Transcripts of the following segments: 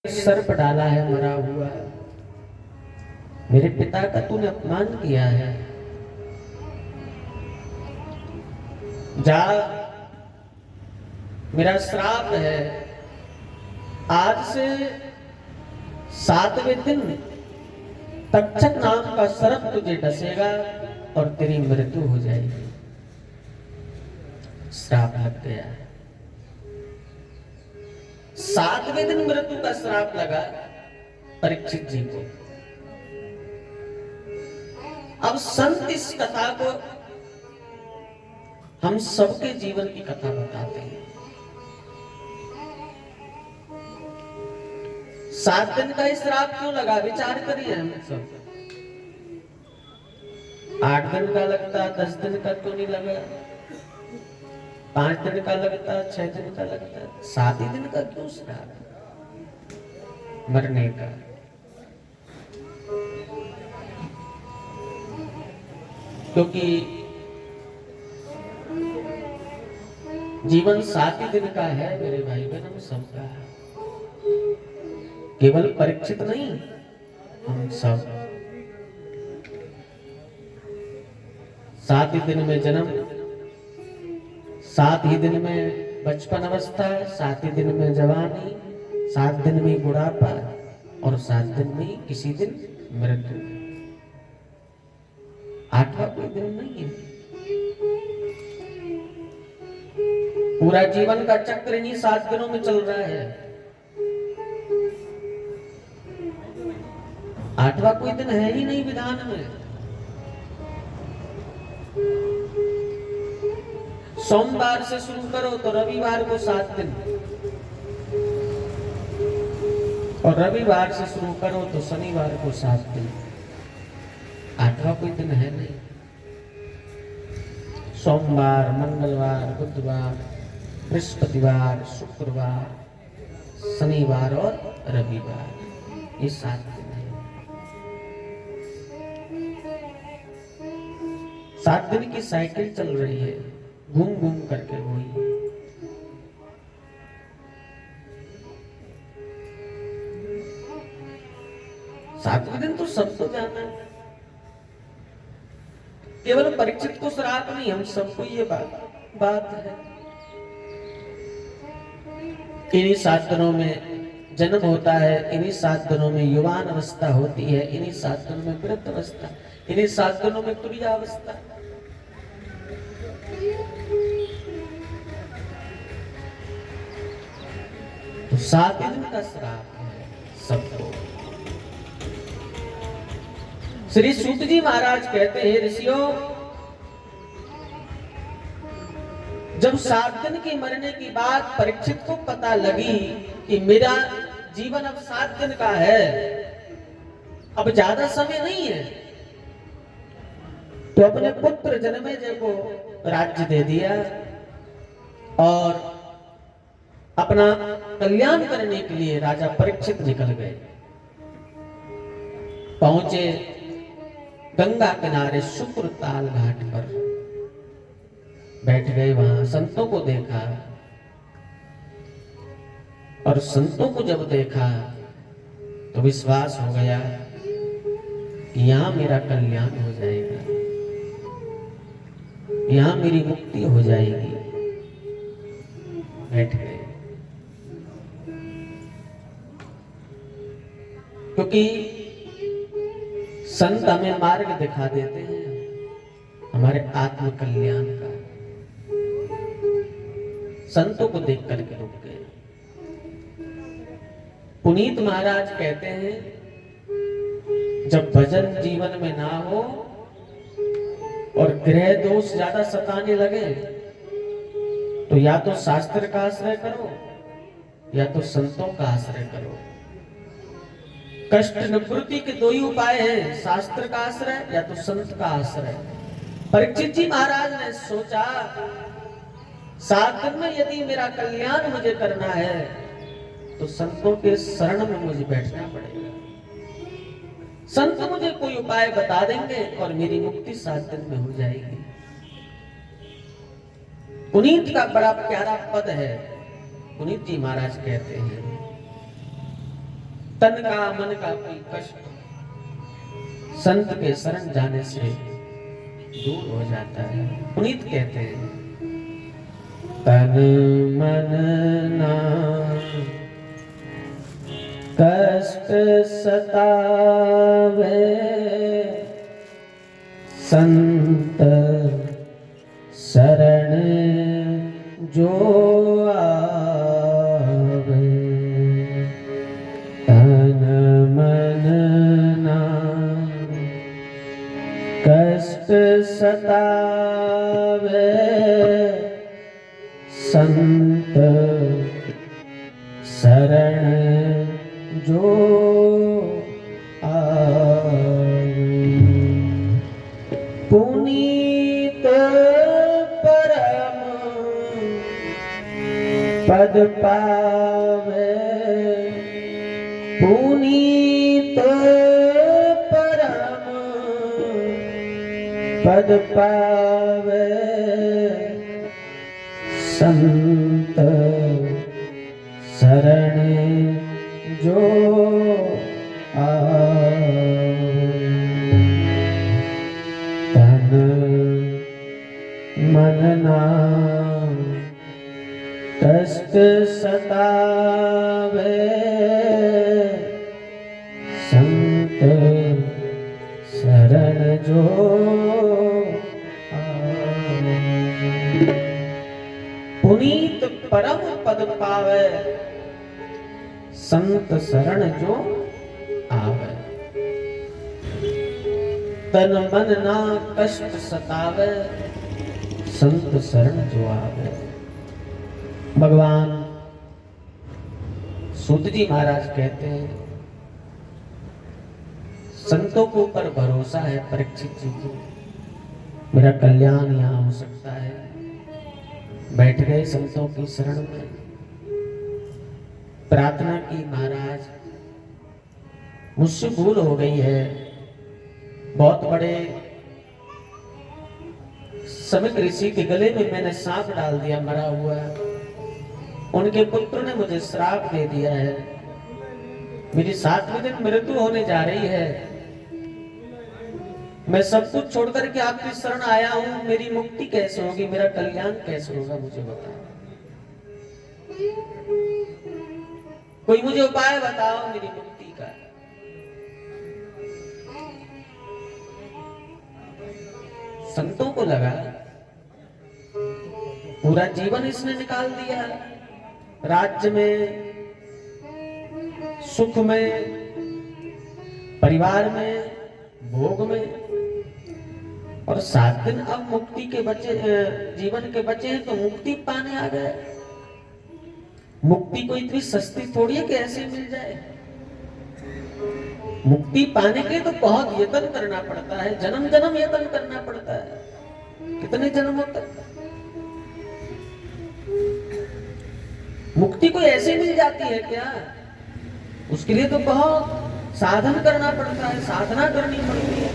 सर्प डाला है मरा हुआ, मेरे पिता का तूने अपमान किया है, जा, मेरा श्राप है, आज से 7वें दिन तक्षक नाम का सर्प तुझे डसेगा और तेरी मृत्यु हो जाएगी। श्राप लग गया है। 7वें दिन मृत्यु का श्राप लगा परीक्षित जी को। अब संत इस कथा को हम सबके जीवन की कथा बताते हैं। 7 दिन का श्राप क्यों लगा, विचार करिए हम सब। 8 दिन का लगता, 10 दिन का क्यों नहीं लगा, 5 दिन का लगता, 6 दिन का लगता, 7 ही दिन का क्यों श्राप, मरने का। क्योंकि जीवन 7 ही दिन का है मेरे भाई बहन, हम सबका है, केवल परीक्षित नहीं, हम सब। 7 ही दिन में जन्म, 7 ही दिन में बचपन अवस्था, 7 ही दिन में जवानी, 7 दिन में बुढ़ापा और 7 दिन में किसी दिन मृत्यु। 8वां कोई दिन नहीं है। पूरा जीवन का चक्र इन्हीं 7 दिनों में चल रहा है। 8वां कोई दिन है ही नहीं विधान में। सोमवार से शुरू करो तो रविवार को 7 दिन, और रविवार से शुरू करो तो शनिवार को 7 दिन। 8वां कोई दिन है नहीं। सोमवार, मंगलवार, बुधवार, बृहस्पतिवार, शुक्रवार, शनिवार और रविवार, ये 7 दिन है। 7 दिन की साइकिल चल रही है, घूम घूम करके वही। सातवें दिन तो सबको जाना है, केवल परीक्षित को श्राप नहीं, हम सबको ये बात है। इन्हीं 7 दिनों में जन्म होता है, इन्हीं 7 दिनों में युवान अवस्था होती है, इन्हीं 7 दिनों में वृद्ध अवस्था, इन्हीं 7 दिनों में तुरिया अवस्था। तो 7 दिन का श्राप है सबको। श्री सूत जी महाराज कहते हैं, ऋषियों, जब 7 दिन की मरने की बात परीक्षित को पता लगी कि मेरा जीवन अब 7 दिन का है, अब ज्यादा समय नहीं है, तो अपने पुत्र जन्मेजय को राज्य दे दिया और अपना कल्याण करने के लिए राजा परीक्षित निकल गए। पहुंचे गंगा किनारे शुक्रताल घाट पर, बैठ गए, वहां संतों को देखा, और संतों को जब देखा तो विश्वास हो गया कि यहां मेरा कल्याण हो जाएगा, यहां मेरी मुक्ति हो जाएगी। बैठ गए, क्योंकि संत हमें मार्ग दिखा देते हैं हमारे आत्म कल्याण का। संतों को देख करके रुक गए। पुनीत महाराज कहते हैं, जब भजन जीवन में ना हो और ग्रह दोष ज्यादा सताने लगे, तो या तो शास्त्र का आश्रय करो या तो संतों का आश्रय करो। कष्ट निवृत्ति के 2 ही उपाय हैं, शास्त्र का आश्रय या तो संत का आश्रय। परीक्षित जी महाराज ने सोचा, 7 दिन में यदि मेरा कल्याण मुझे करना है तो संतों के शरण में मुझे बैठना पड़ेगा। संत मुझे कोई उपाय बता देंगे और मेरी मुक्ति 7 दिन में हो जाएगी। पुनीत का बड़ा प्यारा पद है। पुनीत जी महाराज कहते हैं, तन का मन का कोई कष्ट संत के शरण जाने से दूर हो जाता है। पुनीत कहते हैं तन मन ना कष्ट सतावे संत शरण जो आवे। तन मन ना कष्ट सतावे संत शरण जो आवे। पुनीत परम पद पावे पुनीत परम पद पावे संत शरण जो आवे। तन मन ना कष्ट सतावे संत शरण जो आवे। पुनीत परम पद पावे संत शरण जो आवे। तन मन ना कष्ट सतावे संत शरण जो आवे। भगवान सूत जी महाराज कहते हैं संतों के ऊपर भरोसा है परीक्षित जी को, मेरा कल्याण यहाँ हो सकता है। बैठ गए संतों की शरण में, प्रार्थना की महाराज मुझसे भूल हो गई है, बहुत बड़े समिक ऋषि के गले में मैंने सांप डाल दिया मरा हुआ, उनके पुत्र ने मुझे श्राप दे दिया है, मेरी 7वें दिन मृत्यु होने जा रही है, मैं सब कुछ छोड़कर के आपकी शरण आया हूं, मेरी मुक्ति कैसे होगी, मेरा कल्याण कैसे होगा, मुझे बताओ, कोई मुझे उपाय बताओ मेरी मुक्ति का। संतों को लगा पूरा जीवन इसने निकाल दिया राज्य में, सुख में, परिवार में, भोग में, और 7 दिन अब मुक्ति के बचे, जीवन के बचे हैं तो मुक्ति पाने आ गए। मुक्ति कोई इतनी सस्ती थोड़ी है कि ऐसे मिल जाए। मुक्ति पाने के लिए तो बहुत यत्न करना पड़ता है, जन्म जन्म यत्न करना पड़ता है, कितने जन्मों तक। मुक्ति कोई ऐसे मिल जाती है क्या? उसके लिए तो बहुत साधन करना पड़ता है, साधना करनी पड़ती है।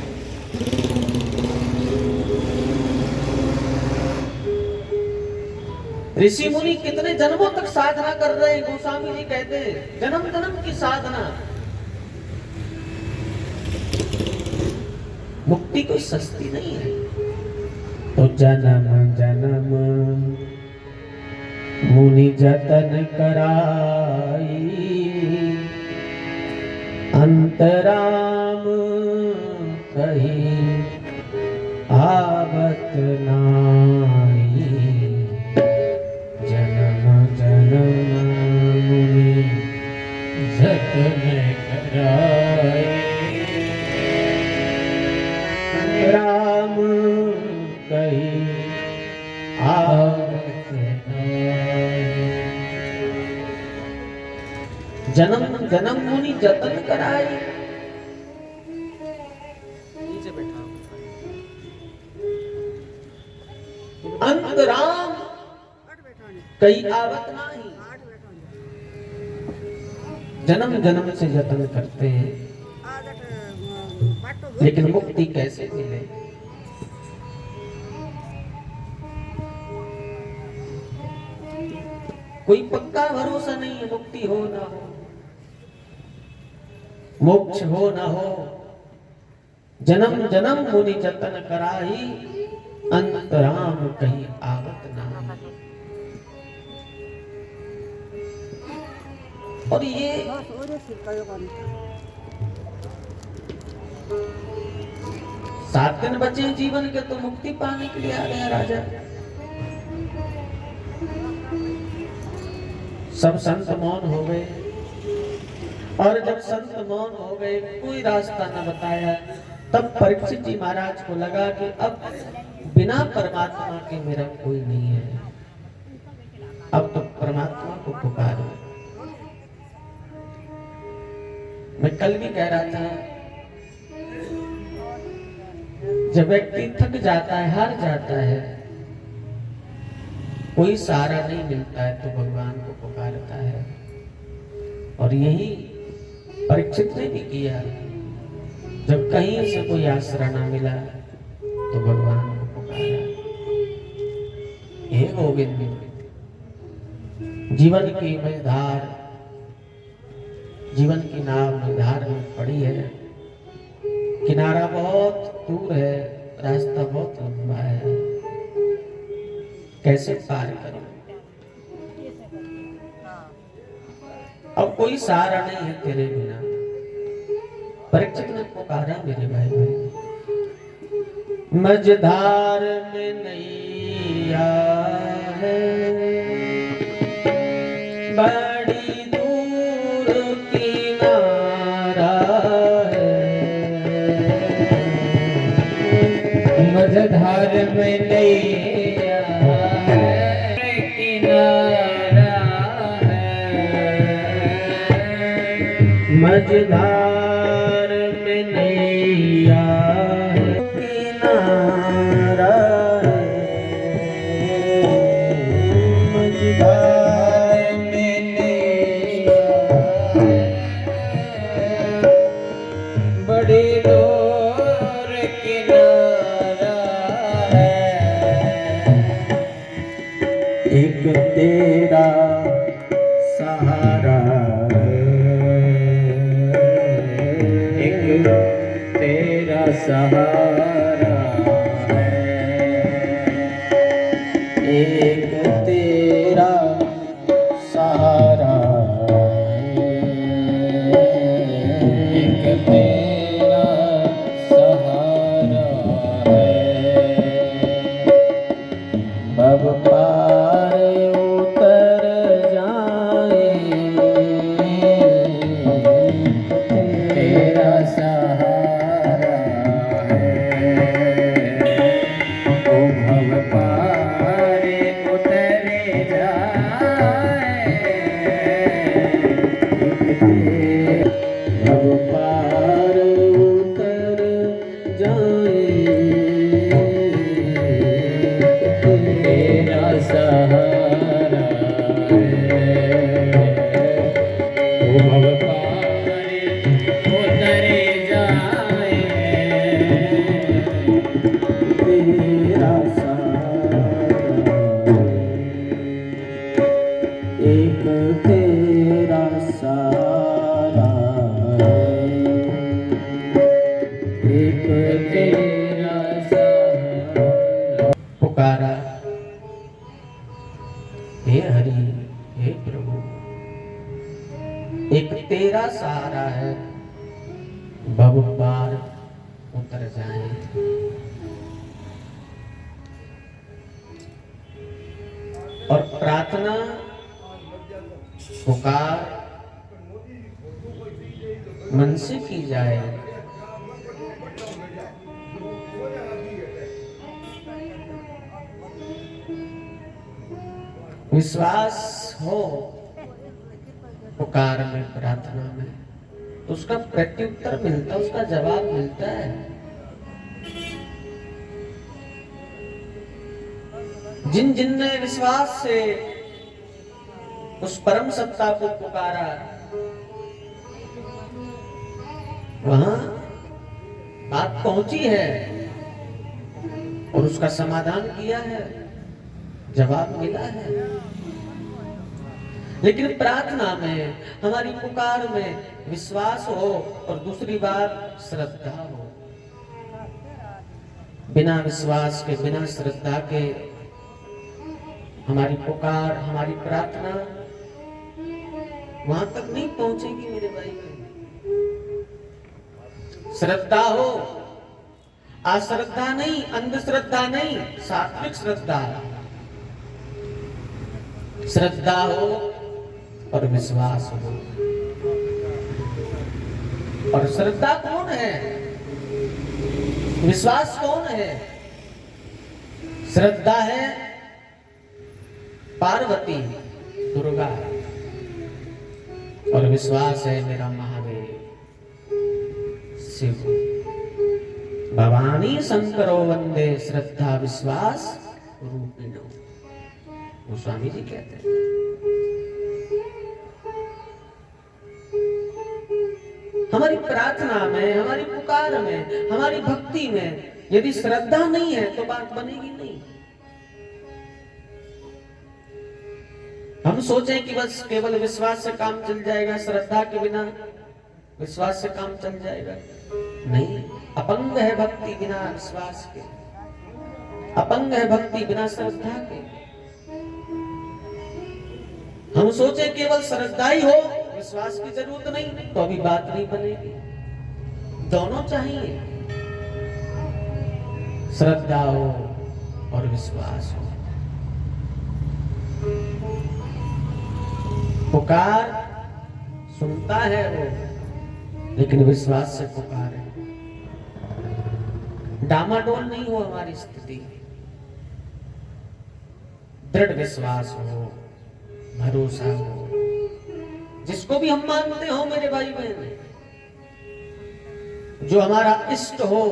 ऋषि मुनि कितने जन्मों तक साधना कर रहे हैं, गोस्वामी जी कहते हैं जन्म जन्म की साधना। मुक्ति कोई सस्ती नहीं है। तो जन्म जन्म मुनि जतन कराई, अंतराम कही आवत नाई। जन्म जन्म मुनि जतन कराई, राम कही आवत नाई। जन्म जन्म मुनि जतन कराई। नीचे बैठा अंतराम कई आवत नहीं। जन्म जन्म से जतन करते हैं, लेकिन मुक्ति कैसे मिले? कोई पक्का भरोसा नहीं है मुक्ति हो ना हो। मोक्ष हो न हो, जन्म जन्म मुनि जतन कराही, अंतराम कहीं आवत नाही। और ये 7 दिन बचे जीवन के, तो मुक्ति पाने के लिए आ गया राजा। सब संत मौन हो गए, और जब संत मौन हो गए, कोई रास्ता न बताया, तब परीक्षित जी महाराज को लगा कि अब बिना परमात्मा के मेरा कोई नहीं है, अब तो परमात्मा को पुकारो। मैं कल भी कह रहा था, जब व्यक्ति थक जाता है, हार जाता है, कोई सहारा नहीं मिलता है, तो भगवान को पुकारता है। और यही परीक्षित ने भी किया। जब कहीं से कोई आसरा ना मिला, तो भगवान को पुकारा, हे गोविंद। जीवन की मैं धार, जीवन की नाव में धार में पड़ी है, किनारा बहुत दूर है, रास्ता बहुत लंबा है, कैसे पार करूं? अब कोई सहारा नहीं है तेरे बिना। परीक्षित ने पुकारा, मेरे भाई भाई, मझधार में नैया है, बड़ी दूर किनारा है, मझधार में नैया है, किनारा है, मझधार में नैया है, किनारा है, मझधार में नैया है, बड़ी दूर किनारा है, एक तेरा सहारा है, एक तेरा सहारा है, एक तेरा सहारा है, एक तेरा सहारा है, भव पार उतर जाए, तेरा सहारा है, ओ भव पार उतर जाए, भव पार उतर जाए, तेरा सहारा है, ओ भव पार उतर जाए, तेरा सहारा है, एक तेरा सहारा है, एक तेरा सहारा। पुकारा, हे हरि, हे प्रभु, एक तेरा सहारा है, भव पार उतर जाए। और प्रार्थना, पुकार मन से की जाए। विश्वास हो पुकार में, प्रार्थना में, तो उसका प्रत्युत्तर मिलता है, उसका जवाब मिलता है। जिन जिन ने विश्वास से उस परम सत्ता को पुकारा, वहां बात पहुंची है और उसका समाधान किया है, जवाब मिला है। लेकिन प्रार्थना में, हमारी पुकार में विश्वास हो और दूसरी बात श्रद्धा हो। बिना विश्वास के, बिना श्रद्धा के हमारी पुकार, हमारी प्रार्थना वहां तक नहीं पहुंचेगी मेरे भाई बहन। श्रद्धा हो, अश्रद्धा नहीं, अंधश्रद्धा नहीं, सात्विक श्रद्धा। श्रद्धा हो और विश्वास हो। और श्रद्धा कौन है, विश्वास कौन है? श्रद्धा है पार्वती, दुर्गा, और विश्वास है मेरा महादेव शिव। भवानी शंकरो वंदे श्रद्धा विश्वास रूपिणो, वो स्वामी जी कहते हैं। हमारी प्रार्थना में, हमारी पुकार में, हमारी भक्ति में यदि श्रद्धा नहीं है तो बात बनेगी नहीं। हम सोचें कि बस केवल विश्वास से काम चल जाएगा, श्रद्धा के बिना विश्वास से काम चल जाएगा, नहीं। अपंग है भक्ति बिना विश्वास के, अपंग है भक्ति बिना श्रद्धा के। हम सोचें केवल श्रद्धा ही हो, विश्वास की जरूरत नहीं, तो अभी बात नहीं बनेगी। दोनों चाहिए, श्रद्धा हो और विश्वास हो। पुकार सुनता है वो, लेकिन विश्वास से पुकारे। डामाडोल नहीं हो हमारी स्थिति, दृढ़ विश्वास हो, भरोसा हो, जिसको भी हम मानते हो मेरे भाई बहन, जो हमारा इष्ट हो।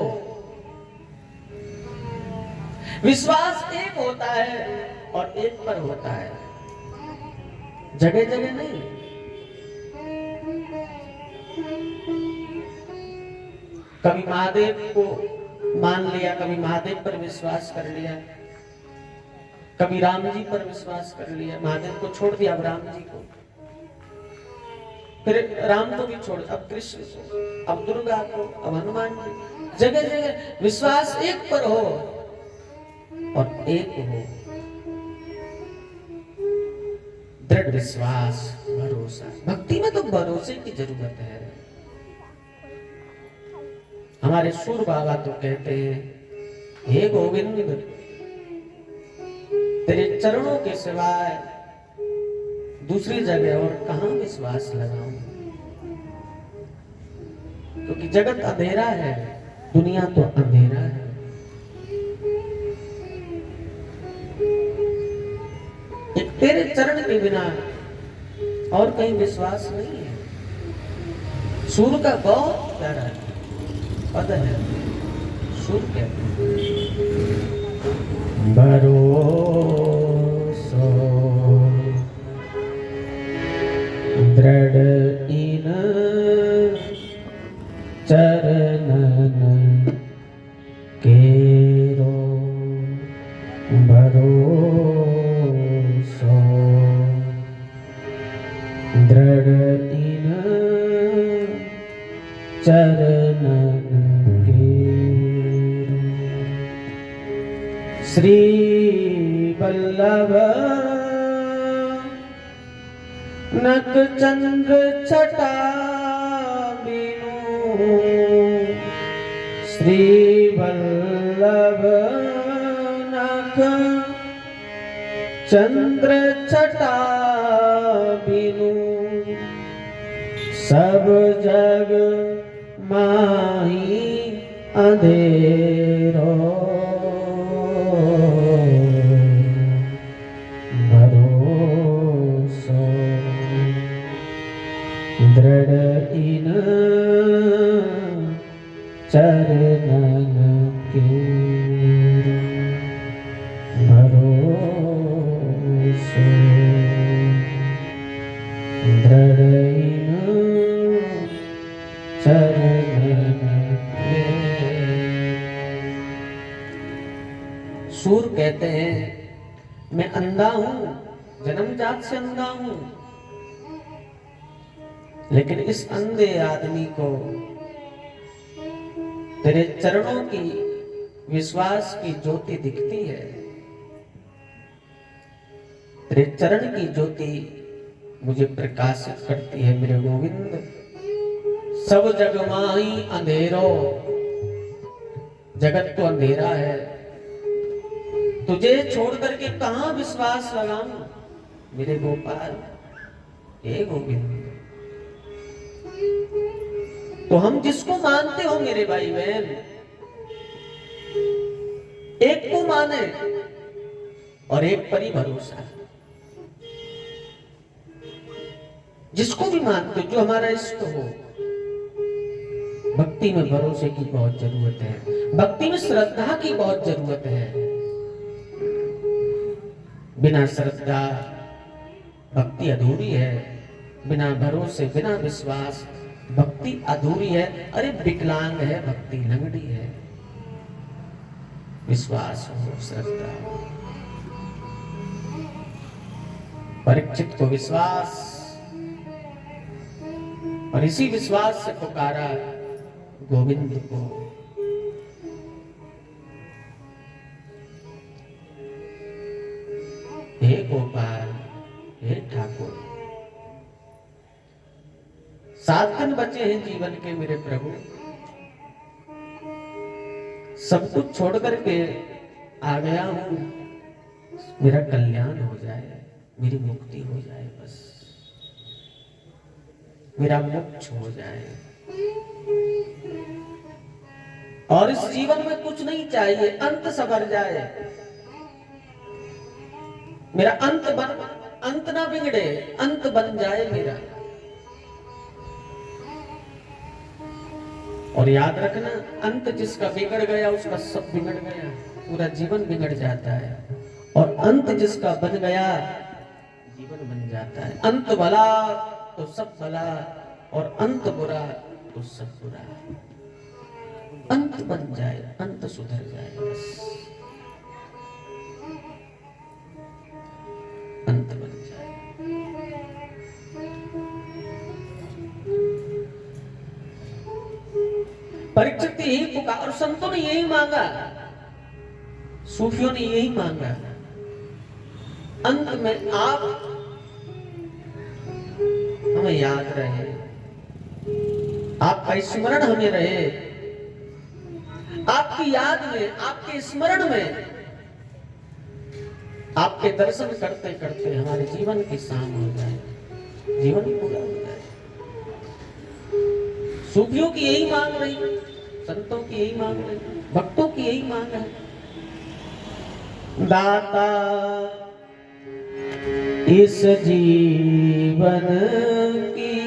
विश्वास एक होता है और एक पर होता है, जगह जगह नहीं। कभी महादेव को मान लिया, कभी महादेव पर विश्वास कर लिया, कभी राम जी पर विश्वास कर लिया, महादेव को छोड़ दिया, अब राम जी को, फिर राम को भी छोड़, अब कृष्ण को, अब दुर्गा को, अब हनुमान जी। जगह जगह विश्वास एक पर हो और एक हो, दृढ़ विश्वास, भरोसा। भक्ति में तो भरोसे की जरूरत है। हमारे सूर बाबा तो कहते हैं, हे गोविंद, तेरे चरणों के सिवाय दूसरी जगह और कहां विश्वास लगाऊं, क्योंकि जगत अंधेरा है, दुनिया तो अंधेरा है। एक तेरे चरण के बिना और कहीं विश्वास नहीं है। सूर का बहुत प्यारा पद है, सूर कहते भरोसो दृढ़ इन चरणन केरो, भरोसो दृढ़ इन चरणन केरो। श्री वल्लभ नक चंद्र छटा बिनु, श्री वल्लभ नक चंद्र छटा बिनु, सब जग माही अंधेरो, भरोसो दृढ़ इन चरणन केरो, भरोसो दृढ़ इन चरणन केरो। सूर कहते हैं, मैं अंधा हूं, जन्मजात से अंधा हूं, लेकिन इस अंधे आदमी को तेरे चरणों की विश्वास की ज्योति दिखती है। तेरे चरण की ज्योति मुझे प्रकाशित करती है मेरे गोविंद। सब जग माही अंधेरो, जगत तो अंधेरा है, तुझे छोड़ करके कहां विश्वास लगाऊं मेरे गोपाल, हे गोविंद। तो हम जिसको मानते हो मेरे भाई बहन, एक को माने और एक पर ही भरोसा। जिसको भी मानते जो हमारा इष्ट हो। भक्ति में भरोसे की बहुत जरूरत है, भक्ति में श्रद्धा की बहुत जरूरत है। बिना श्रद्धा भक्ति अधूरी है, बिना भरोसे बिना विश्वास भक्ति अधूरी है। अरे विकलांग है भक्ति, लंगड़ी है। विश्वास हो, श्रद्धा हो। परीक्षित को विश्वास, और इसी विश्वास से पुकारा गोविंद को। हे गोपाल, हे ठाकुर, 7 दिन बचे हैं जीवन के मेरे प्रभु। सब कुछ छोड़ करके आ गया हूं, मेरा कल्याण हो जाए, मेरी मुक्ति हो जाए, बस मेरा मोक्ष हो जाए। और इस जीवन में कुछ नहीं चाहिए, अंत सवर जाए, मेरा अंत ना बिगड़े, अंत बन जाए मेरा। और याद रखना, अंत जिसका बिगड़ गया उसका सब बिगड़ गया, पूरा जीवन बिगड़ जाता है। और अंत जिसका बन गया जीवन बन जाता है। अंत भला तो सब भला, और अंत बुरा तो सब बुरा। अंत बन जाए, अंत सुधर जाए, बस अंत बन जाए। परीक्षित यही पुकार, और संतों ने यही मांगा, सूफियों ने यही मांगा। अंत में आप हमें याद रहे, आपका स्मरण हमें रहे, आपकी याद में, आपके स्मरण में, आपके दर्शन करते करते हमारे जीवन की शाम हो जाए, जीवन पूरा हो जाए। सूफियों की यही मांग रही, संतों की यही मांग रही, भक्तों की यही मांग है। दाता इस जीवन की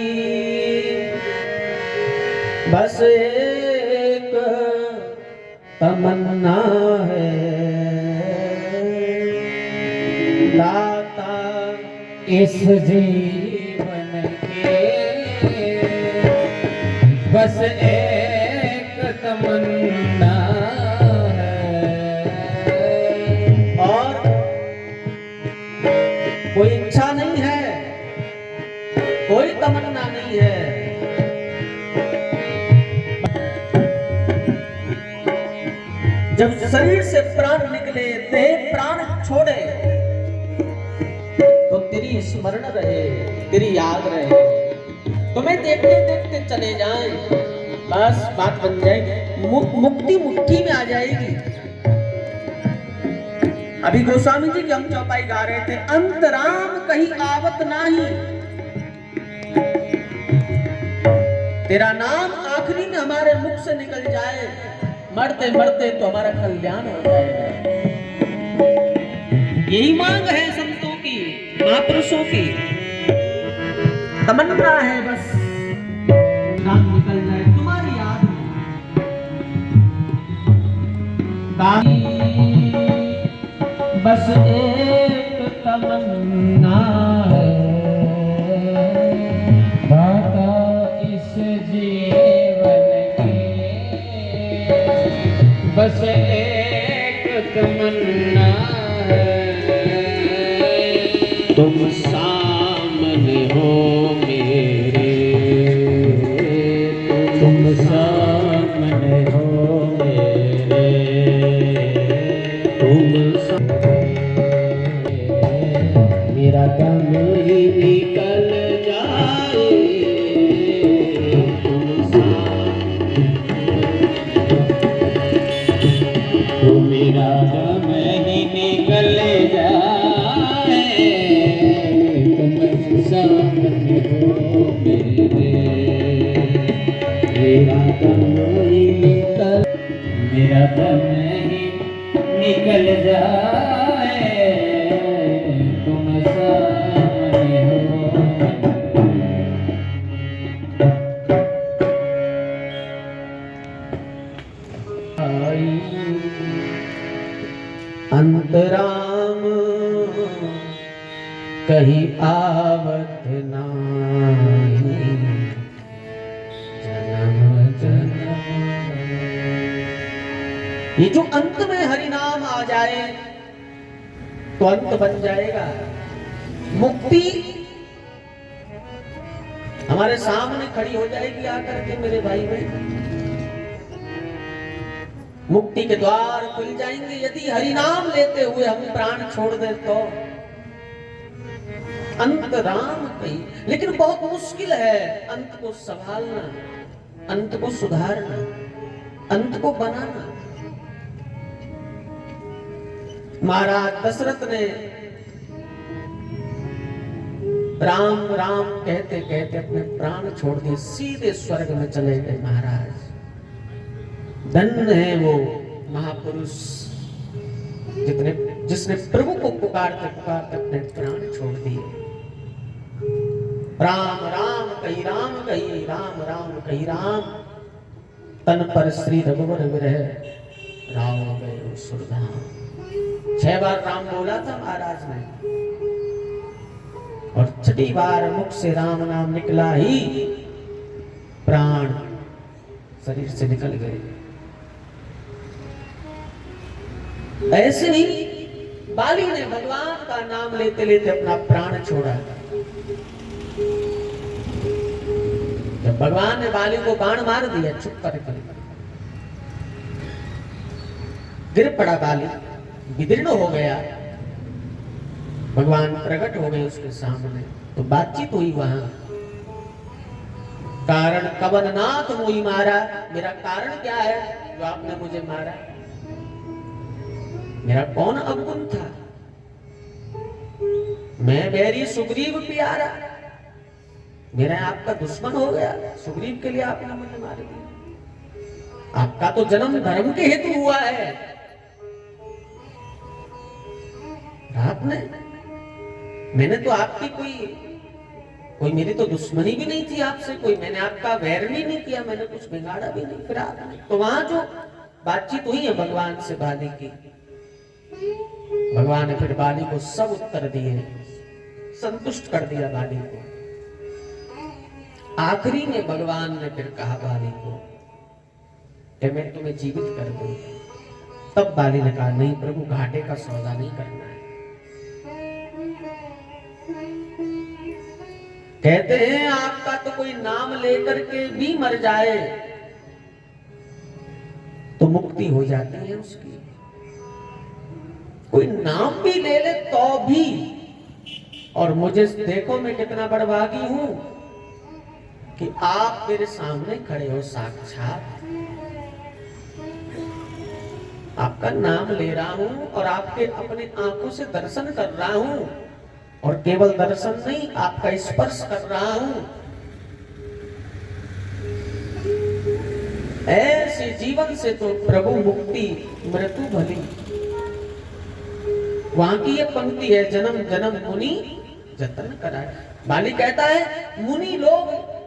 बस एक तमन्ना है, दाता इस जीवन के बस एक तमन्ना है। और कोई इच्छा नहीं है, कोई तमन्ना नहीं है। जब शरीर से प्राण निकले, देह प्राण छोड़े, तो तेरी स्मरण रहे, तेरी याद रहे, तुम्हें देखते देखते चले जाएं, बस बात बन जाएगी, मुक्ति मुट्ठी में आ जाएगी। अभी गोस्वामी जी की हम चौपाई गा रहे थे, अंतराम कहीं आवत नाही, तेरा नाम आखिरी में हमारे मुख से निकल जाए, मरते मरते तो हमारा कल्याण हो जाएगा। यही मांग है संतों की, महापुरुषों की, तमन्ना है बस नाम निकल जाए तुम्हारी याद में। बस एक तमन्ना है, दाता इस जीवन की बस एक तमन्ना है, तुम सामने हो मेरे, तुम सामने हो मेरे, तुम मेरा दम ही निकल जाए, तुम तो मेरा दम ही निकल जाए, तुम सामने हो मेरे, मेरा दम ही निकल, मेरा दम ही निकल जाए, तुम सामने हो। अंतराम कहीं आवत नाही, जन्म जन्म। ये जो अंत में हरि नाम आ जाए तो अंत बन जाएगा। मुक्ति हमारे सामने खड़ी हो जाएगी आकर के मेरे भाई बहन। मुक्ति के द्वार खुल जाएंगे यदि हरि नाम लेते हुए हम प्राण छोड़ दें तो। अंत राम कही, लेकिन बहुत मुश्किल है अंत को संभालना, अंत को सुधारना, अंत को बनाना। महाराज दशरथ ने राम राम कहते कहते अपने प्राण छोड़ दिए, सीधे स्वर्ग में चले गए। महाराज धन्य है वो महापुरुष जिसने प्रभु को पुकारते पुकारते अपने प्राण छोड़ दिए। राम राम कही राम कही, राम राम कही राम, तन पर श्री रघुवर विरह राव गए सुरधाम। 6 बार राम बोला था महाराज ने, और 6ठी बार मुख से राम नाम निकला ही प्राण शरीर से निकल गए। ऐसे ही बाली ने भगवान का नाम लेते लेते अपना प्राण छोड़ा। जब भगवान ने बाली को बाण मार दिया, चुप करके गिर पड़ा बाली, विदीर्ण हो गया। भगवान प्रकट हो गए उसके सामने, तो बातचीत हुई वहां। कारण कवन नाथ मोही मारा, मेरा कारण क्या है जो आपने मुझे मारा? मेरा कौन अवगुण था? मैं बैरी सुग्रीव प्यारा, मेरा आपका दुश्मन हो गया। सुग्रीव के लिए आपने मुझे मार दिया। आपका तो जन्म धर्म के हेतु हुआ है। आपने, मैंने तो आपकी कोई मेरी तो दुश्मनी भी नहीं थी आपसे, कोई मैंने आपका वैर भी नहीं किया, मैंने कुछ बिगाड़ा भी नहीं। फिर आपने तो वहां जो बातचीत हुई है भगवान से बाली की, भगवान ने फिर बाली को सब उत्तर दिए, संतुष्ट कर दिया बाली को। आखिरी में भगवान ने फिर कहा बाली को कि मैं तुम्हें जीवित कर दूं। तब बाली ने कहा नहीं प्रभु, घाटे का सौदा नहीं करना है। कहते हैं आपका तो कोई नाम लेकर के भी मर जाए तो मुक्ति हो जाती है उसकी, कोई नाम भी ले ले तो भी। और मुझे देखो मैं कितना बड़भागी हूं कि आप मेरे सामने खड़े हो, साक्षात आपका नाम ले रहा हूं और आपके अपने आंखों से दर्शन कर रहा हूं, और केवल दर्शन नहीं आपका स्पर्श कर रहा हूं। ऐसे जीवन से तो प्रभु मुक्ति मृत्यु भली। वहां की ये पंक्ति है, जन्म जन्म मुनि जतन कराए। बाली कहता है मुनि लोग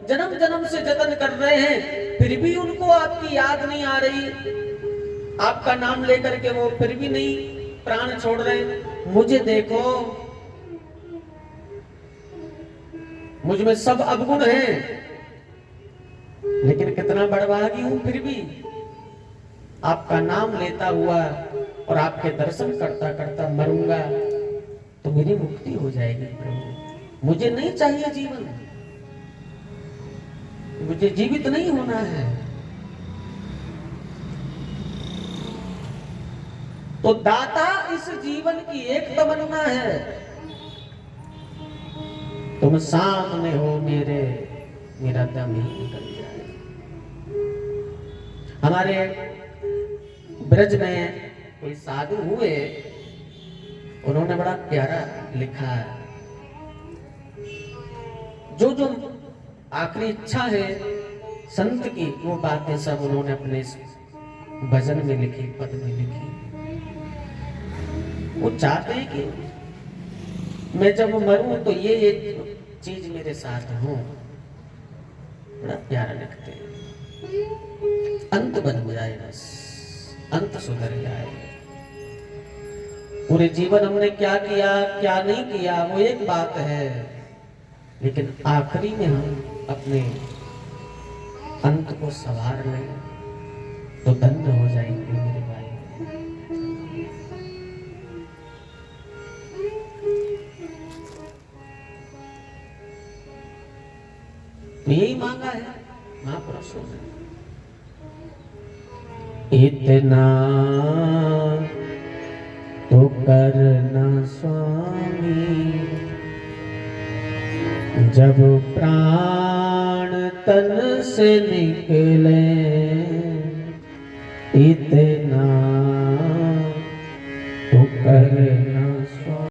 जन्म जन्म से जतन कर रहे हैं, फिर भी उनको आपकी याद नहीं आ रही। आपका नाम लेकर के वो फिर भी नहीं प्राण छोड़ रहे। मुझे देखो, मुझ में सब अवगुण हैं, लेकिन कितना बड़भागी हूं, फिर भी आपका नाम लेता हुआ और आपके दर्शन करता करता मरूंगा तो मेरी मुक्ति हो जाएगी प्रभु। मुझे नहीं चाहिए जीवन, मुझे जीवित नहीं होना है। तो दाता इस जीवन की एक तमन्ना है, तुम सामने हो मेरे, मेरा दम ही निकल जाए। हमारे ब्रज में कोई साधु हुए, उन्होंने बड़ा प्यारा लिखा है। जो जो आखिरी इच्छा है संत की, वो बातें सब उन्होंने अपने इस भजन में लिखी, पद में लिखी। वो चाहते हैं कि मैं जब मरूं तो ये चीज मेरे साथ हो। बड़ा प्यारा लिखते हैं, अंत बन जाए, बस अंत सुधर जाए। पूरे जीवन हमने क्या किया क्या नहीं किया वो एक बात है, लेकिन आखिरी में हम अपने अंत को संवार लें तो धन्य हो जाएंगे मेरे भाई। तो यही मांगा है महापुरुषों ने। इतना तो करना स्वामी, जब प्राण तन से निकले,